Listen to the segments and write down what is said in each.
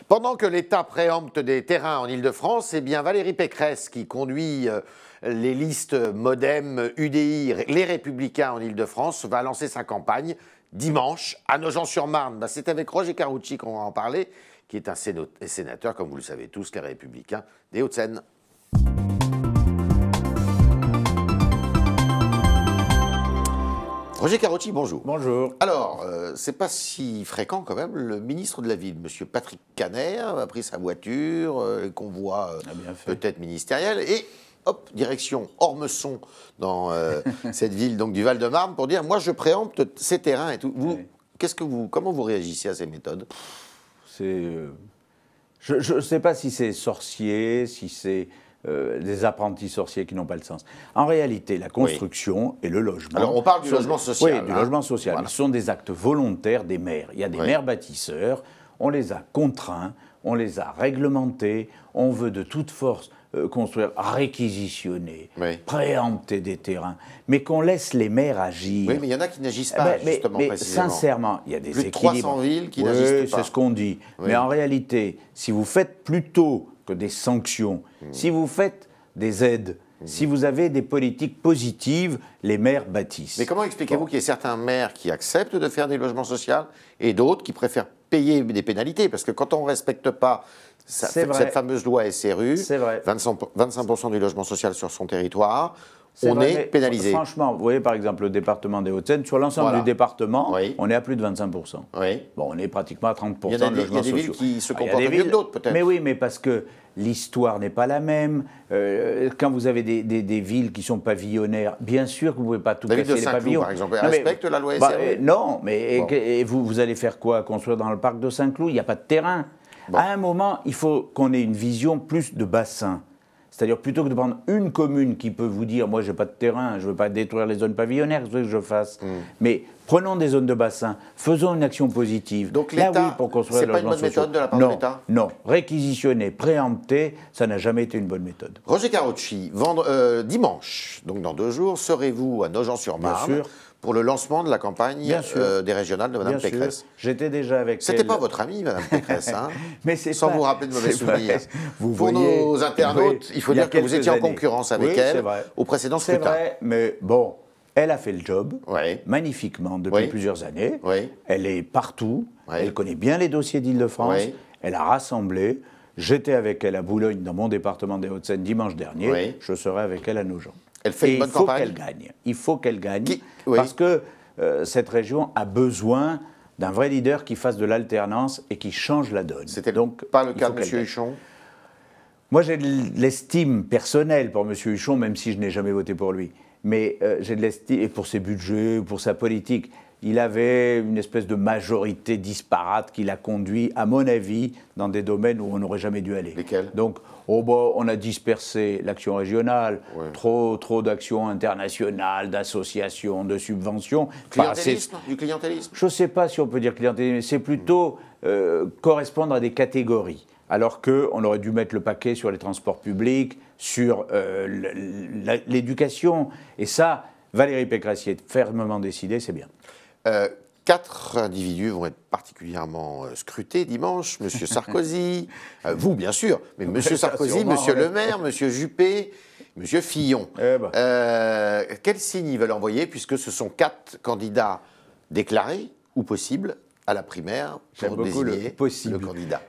Pendant que l'État préempte des terrains en Ile-de-France, c'est bien Valérie Pécresse qui conduit les listes Modem, UDI, les Républicains en Ile-de-France, va lancer sa campagne dimanche à Nogent-sur-Marne. C'est avec Roger Karoutchi qu'on va en parler, qui est un sénateur, comme vous le savez tous, les Républicains des Hauts-de-Seine. Roger Karoutchi, bonjour. Bonjour. Alors, c'est pas si fréquent quand même. Le ministre de la Ville, M. Patrick Kanner, a pris sa voiture, convoi peut-être ministériel, et hop, direction Ormesson, dans cette ville donc, du Val-de-Marne, pour dire, moi je préempte ces terrains et tout. Vous, comment vous réagissez à ces méthodes? Je ne sais pas si c'est sorcier, si c'est des apprentis sorciers qui n'ont pas le sens. En réalité, la construction et le logement... Alors, on parle du logement social. Oui, du logement social. Voilà. Ce sont des actes volontaires des maires. Il y a des maires bâtisseurs, on les a contraints, on les a réglementés, on veut de toute force construire, réquisitionner, préempter des terrains, mais qu'on laisse les maires agir. Oui, mais il y en a qui n'agissent pas, justement, mais précisément. Sincèrement, il y a des équilibres. Plus de 300 villes qui n'agissent pas. C'est ce qu'on dit. Mais en réalité, si vous faites plutôt que des sanctions, si vous faites des aides, si vous avez des politiques positives, les maires bâtissent. Mais comment expliquez-vous qu'il y ait certains maires qui acceptent de faire des logements sociaux et d'autres qui préfèrent payer des pénalités? Parce que quand on ne respecte pas cette fameuse loi SRU, 25% du logement social sur son territoire, on est pénalisé. Franchement, vous voyez par exemple le département des Hauts-de-Seine, sur l'ensemble du département, on est à plus de 25%. Bon, on est pratiquement à 30% de logements sociaux. Il y a des villes qui se comportent mieux que d'autres, peut-être. Mais oui, mais parce que l'histoire n'est pas la même. Quand vous avez des villes qui sont pavillonnaires, bien sûr que vous ne pouvez pas tout casser les pavillons. Par exemple, respecte la loi SRU. Non, mais et vous allez faire quoi? Construire dans le parc de Saint-Cloud? Il n'y a pas de terrain. À un moment, il faut qu'on ait une vision plus de bassin. C'est-à-dire, plutôt que de prendre une commune qui peut vous dire « moi, je n'ai pas de terrain, je ne veux pas détruire les zones pavillonnaires, ce que je fasse Mais prenons des zones de bassin, faisons une action positive. » Donc l'État, pour construire c'est pas une bonne méthode de la part de l'État? Non, réquisitionner, préempter, ça n'a jamais été une bonne méthode. Roger Karoutchi, dimanche, donc dans 2 jours, serez-vous à Nogent-sur-Marne pour le lancement de la campagne des régionales de Mme Pécresse? J'étais déjà avec elle. C'était pas votre amie, Mme Pécresse, hein? Mais sans vous rappeler de mauvais souvenirs. Pour nos internautes, il faut dire que vous étiez en concurrence avec elle au précédent scrutin. C'est vrai, mais bon, elle a fait le job magnifiquement depuis plusieurs années. Elle est partout, elle connaît bien les dossiers d'Île-de-France, elle a rassemblé. J'étais avec elle à Boulogne, dans mon département des Hauts-de-Seine, dimanche dernier. Je serai avec elle à Nogent. Elle fait une bonne campagne. Il faut qu'elle gagne. Parce que cette région a besoin d'un vrai leader qui fasse de l'alternance et qui change la donne. C'était donc pas le cas de M. Huchon? Moi, j'ai de l'estime personnelle pour M. Huchon, même si je n'ai jamais voté pour lui. Mais j'ai de l'estime, et pour ses budgets, pour sa politique. Il avait une espèce de majorité disparate qui l'a conduit, à mon avis, dans des domaines où on n'aurait jamais dû aller. Lesquels? Donc, on a dispersé l'action régionale, trop d'actions internationales, d'associations, de subventions. Clientélisme, du clientélisme? Je ne sais pas si on peut dire clientélisme, c'est plutôt correspondre à des catégories. Alors qu'on aurait dû mettre le paquet sur les transports publics, sur l'éducation. Et ça, Valérie Pécresse y est fermement décidée, c'est bien. 4 individus vont être particulièrement scrutés dimanche. M. Sarkozy, vous bien sûr, mais M. Sarkozy, M. Le Maire, M. Juppé, M. Fillon. Quel signe ils veulent envoyer, puisque ce sont 4 candidats déclarés ou possibles à la primaire pour désigner le candidat?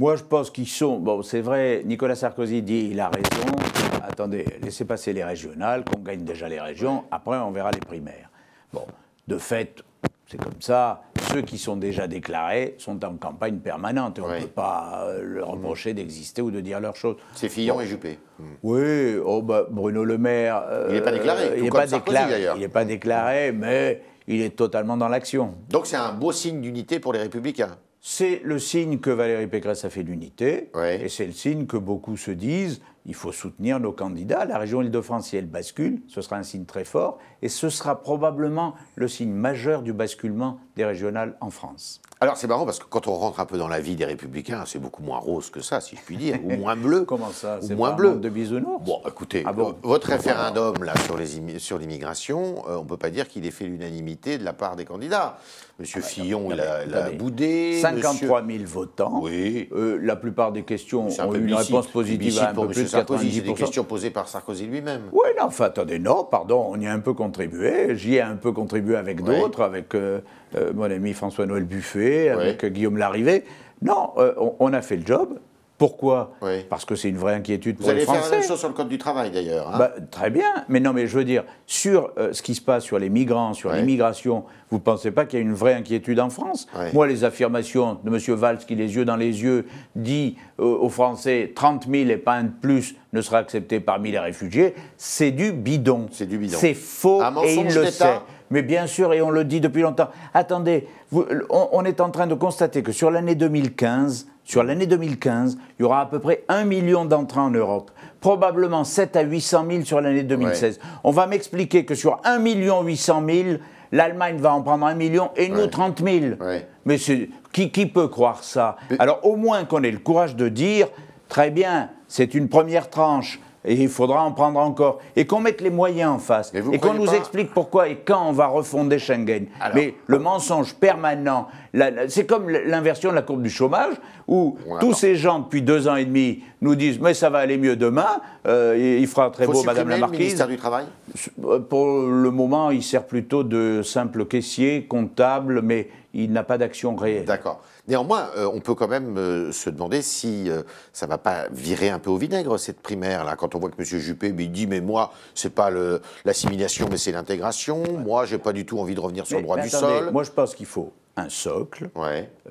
Moi, je pense qu'ils sont... Bon, c'est vrai, Nicolas Sarkozy dit il a raison. Attendez, laissez passer les régionales, qu'on gagne déjà les régions. Après, on verra les primaires. Bon, de fait, c'est comme ça. Ceux qui sont déjà déclarés sont en campagne permanente. On ne peut pas leur reprocher d'exister ou de dire leurs choses. C'est Fillon et Juppé. Oui, Bruno Le Maire... il n'est pas déclaré, il n'est pas déclaré, il n'est pas déclaré, mais il est totalement dans l'action. Donc c'est un beau signe d'unité pour les Républicains? C'est le signe que Valérie Pécresse a fait l'unité, et c'est le signe que beaucoup se disent, il faut soutenir nos candidats. La région Île-de-France, si elle bascule, ce sera un signe très fort, et ce sera probablement le signe majeur du basculement des régionales en France. Alors c'est marrant parce que quand on rentre un peu dans la vie des Républicains, c'est beaucoup moins rose que ça, si je puis dire, ou moins bleu. Comment ça? Ou c'est moins pas bleu. Un monde de bisounours. Bon, écoutez, bon votre référendum là sur l'immigration, on ne peut pas dire qu'il ait fait l'unanimité de la part des candidats. Monsieur Fillon, il a boudé. 53 000 votants. Oui. La plupart des questions ont eu une réponse positive à un peu plus de 90%. C'est des questions posées par Sarkozy lui-même. Oui, non, enfin, attendez, non, pardon, on y a un peu contribué. J'y ai un peu contribué avec d'autres, avec mon ami François-Noël Buffet, avec Guillaume Larrivé. Non, on a fait le job. Pourquoi? Parce que c'est une vraie inquiétude pour les Français. Vous allez faire la même chose sur le Code du travail, d'ailleurs. Hein. Très bien, mais non, mais je veux dire, sur ce qui se passe sur les migrants, sur l'immigration, vous ne pensez pas qu'il y a une vraie inquiétude en France? Moi, les affirmations de M. Valls, qui les yeux dans les yeux dit aux Français 30 000 et pas un de plus ne sera accepté parmi les réfugiés, c'est du bidon. C'est du bidon. C'est faux et il le sait. Mais bien sûr, et on le dit depuis longtemps. Attendez, on est en train de constater que sur l'année 2015, il y aura à peu près 1 million d'entrées en Europe. Probablement 7 à 800 000 sur l'année 2016. On va m'expliquer que sur 1 800 000, l'Allemagne va en prendre 1 million et nous 30 000. Mais qui peut croire ça? Alors au moins qu'on ait le courage de dire, très bien, c'est une première tranche. Et il faudra en prendre encore. Et qu'on mette les moyens en face. Et qu'on nous explique pourquoi et quand on va refonder Schengen. Alors, mais le mensonge permanent, c'est comme l'inversion de la courbe du chômage, où tous ces gens, depuis 2 ans et demi, nous disent « mais ça va aller mieux demain, il fera très beau, Madame la Marquise ». Le ministère du Travail? Pour le moment, il sert plutôt de simple caissier, comptable, mais il n'a pas d'action réelle. D'accord. Néanmoins, on peut quand même se demander si ça ne va pas virer un peu au vinaigre, cette primaire-là. Quand on voit que M. Juppé il dit « mais moi, ce n'est pas l'assimilation, mais c'est l'intégration. Moi, je n'ai pas du tout envie de revenir sur le droit du sol. » Moi, je pense qu'il faut un socle,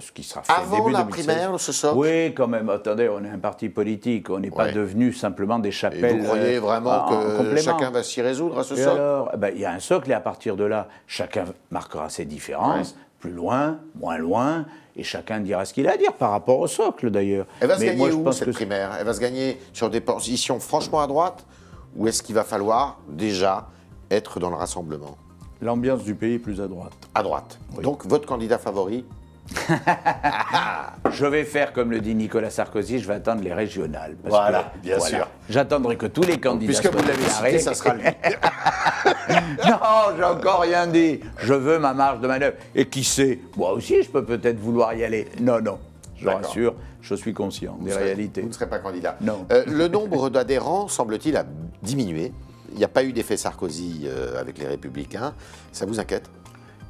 ce qui sera fait avant début la 2016. Primaire, ce socle? Oui, quand même. Attendez, on est un parti politique, on n'est pas devenu simplement des chapelles. Et vous croyez vraiment que chacun va s'y résoudre à ce socle? Alors, il y a un socle et à partir de là, chacun marquera ses différences, plus loin, moins loin, et chacun dira ce qu'il a à dire par rapport au socle d'ailleurs. Elle va se gagner où cette primaire? Elle va se gagner sur des positions franchement à droite, ou est-ce qu'il va falloir déjà être dans le rassemblement? L'ambiance du pays est plus à droite. À droite. Oui. Donc votre candidat favori? Je vais faire comme le dit Nicolas Sarkozy, je vais attendre les régionales. Voilà, bien sûr. J'attendrai que tous les candidats puisque vous l'avez cité, ça sera lui. Non, j'ai encore rien dit. Je veux ma marge de manœuvre. Et qui sait, moi aussi, je peux peut-être vouloir y aller. Non, je rassure, je suis conscient des réalités. Vous ne serez pas candidat. Non. Le nombre d'adhérents, semble-t-il, a diminué. Il n'y a pas eu d'effet Sarkozy avec les Républicains. Ça vous inquiète?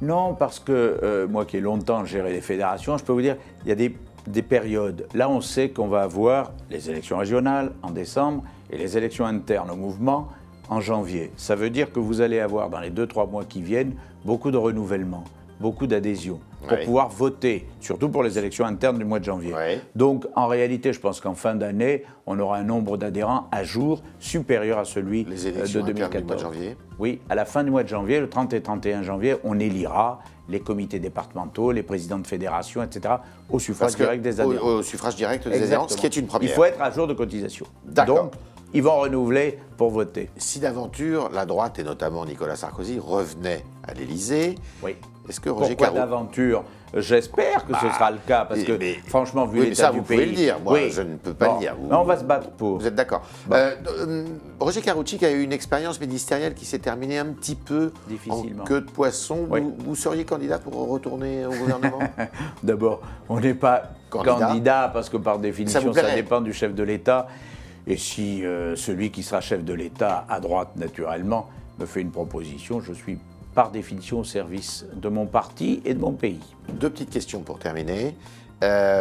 Non, parce que moi qui ai longtemps géré les fédérations, je peux vous dire, il y a des périodes. Là, on sait qu'on va avoir les élections régionales en décembre et les élections internes au mouvement en janvier. Ça veut dire que vous allez avoir dans les 2-3 mois qui viennent beaucoup de renouvellement, beaucoup d'adhésions pour pouvoir voter, surtout pour les élections internes du mois de janvier. Donc, en réalité, je pense qu'en fin d'année, on aura un nombre d'adhérents à jour supérieur à celui de 2014. Du mois de janvier. Oui, à la fin du mois de janvier, le 30 et 31 janvier, on élira les comités départementaux, les présidents de fédération, etc., au suffrage direct des adhérents. Au suffrage direct des adhérents, ce qui est une première. Il faut être à jour de cotisation. Donc, ils vont renouveler pour voter. Si d'aventure, la droite, et notamment Nicolas Sarkozy, revenait à l'Élysée, est-ce que Roger Carou... Pourquoi d'aventure? J'espère que ce sera le cas, parce que franchement, vu l'état du pays... vous pouvez le dire, moi je ne peux pas le dire. On va se battre pour. Vous êtes d'accord. Roger Karoutchik a eu une expérience ministérielle qui s'est terminée un petit peu en queue de poisson. Vous seriez candidat pour retourner au gouvernement? D'abord, on n'est pas candidat, parce que par définition, ça dépend du chef de l'État. Et si celui qui sera chef de l'État, à droite naturellement, me fait une proposition, je suis par définition au service de mon parti et de mon pays. 2 petites questions pour terminer.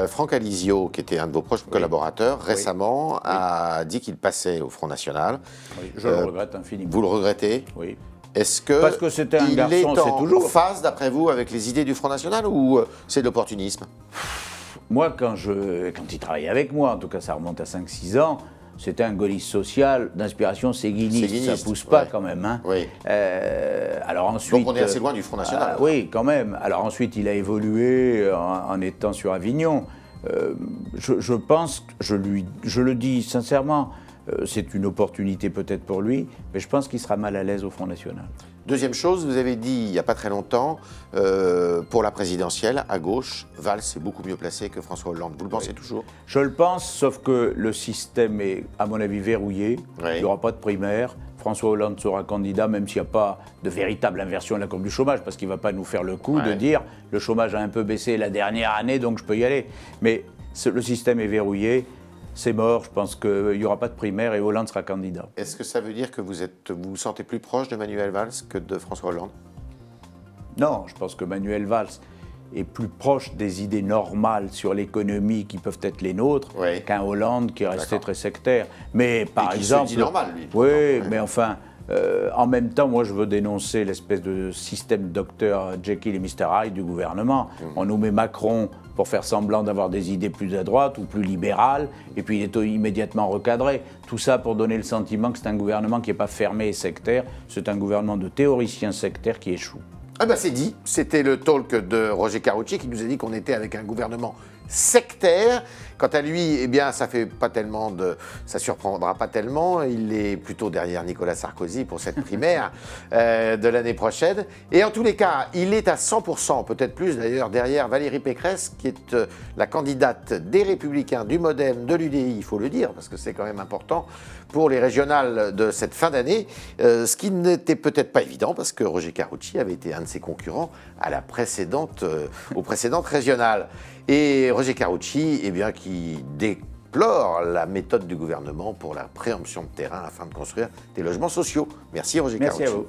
Franck Alizio, qui était un de vos proches collaborateurs, récemment a dit qu'il passait au Front National. Oui, je le regrette infiniment. Vous le regrettez? Oui. Est-ce que parce que c'était un garçon, c'est toujours en phase, d'après vous, avec les idées du Front National ou c'est de l'opportunisme? Moi, quand il travaillait avec moi, en tout cas ça remonte à 5-6 ans, c'était un gaulliste social d'inspiration séguiniste. Ça ne pousse pas quand même. Hein. Alors ensuite, donc on est assez loin du Front National. Oui, quand même. Alors ensuite, il a évolué en étant sur Avignon. Je pense, je le dis sincèrement, c'est une opportunité peut-être pour lui, mais je pense qu'il sera mal à l'aise au Front National. Deuxième chose, vous avez dit il n'y a pas très longtemps, pour la présidentielle, à gauche, Valls est beaucoup mieux placé que François Hollande. Vous le pensez toujours? Je le pense, sauf que le système est, à mon avis, verrouillé. Oui. Il n'y aura pas de primaire. François Hollande sera candidat, même s'il n'y a pas de véritable inversion de la courbe du chômage, parce qu'il ne va pas nous faire le coup de dire le chômage a un peu baissé la dernière année, donc je peux y aller. Mais le système est verrouillé. C'est mort, je pense qu'il n'y aura pas de primaire et Hollande sera candidat. Est-ce que ça veut dire que vous vous sentez plus proche de Manuel Valls que de François Hollande? Non, je pense que Manuel Valls est plus proche des idées normales sur l'économie qui peuvent être les nôtres qu'un Hollande qui est resté très sectaire. Mais par exemple, se dit normal, lui. Oui, mais enfin, en même temps, moi je veux dénoncer l'espèce de système Dr Jekyll et Mr Hyde du gouvernement. On nous met Macron pour faire semblant d'avoir des idées plus à droite ou plus libérales, et puis il est immédiatement recadré. Tout ça pour donner le sentiment que c'est un gouvernement qui n'est pas fermé et sectaire, c'est un gouvernement de théoriciens sectaires qui échoue. Ah ben c'est dit, c'était le talk de Roger Carucci qui nous a dit qu'on était avec un gouvernement sectaire. Quant à lui, eh bien, ça surprendra pas tellement. Il est plutôt derrière Nicolas Sarkozy pour cette primaire de l'année prochaine. Et en tous les cas, il est à 100%, peut-être plus d'ailleurs, derrière Valérie Pécresse, qui est la candidate des Républicains, du MoDem, de l'UDI, il faut le dire, parce que c'est quand même important pour les régionales de cette fin d'année, ce qui n'était peut-être pas évident, parce que Roger Carucci avait été un de ses concurrents à aux précédentes régionales. Et Roger Carucci, eh bien, qui déplore la méthode du gouvernement pour la préemption de terrain afin de construire des logements sociaux. Merci Roger Carucci. Merci à vous.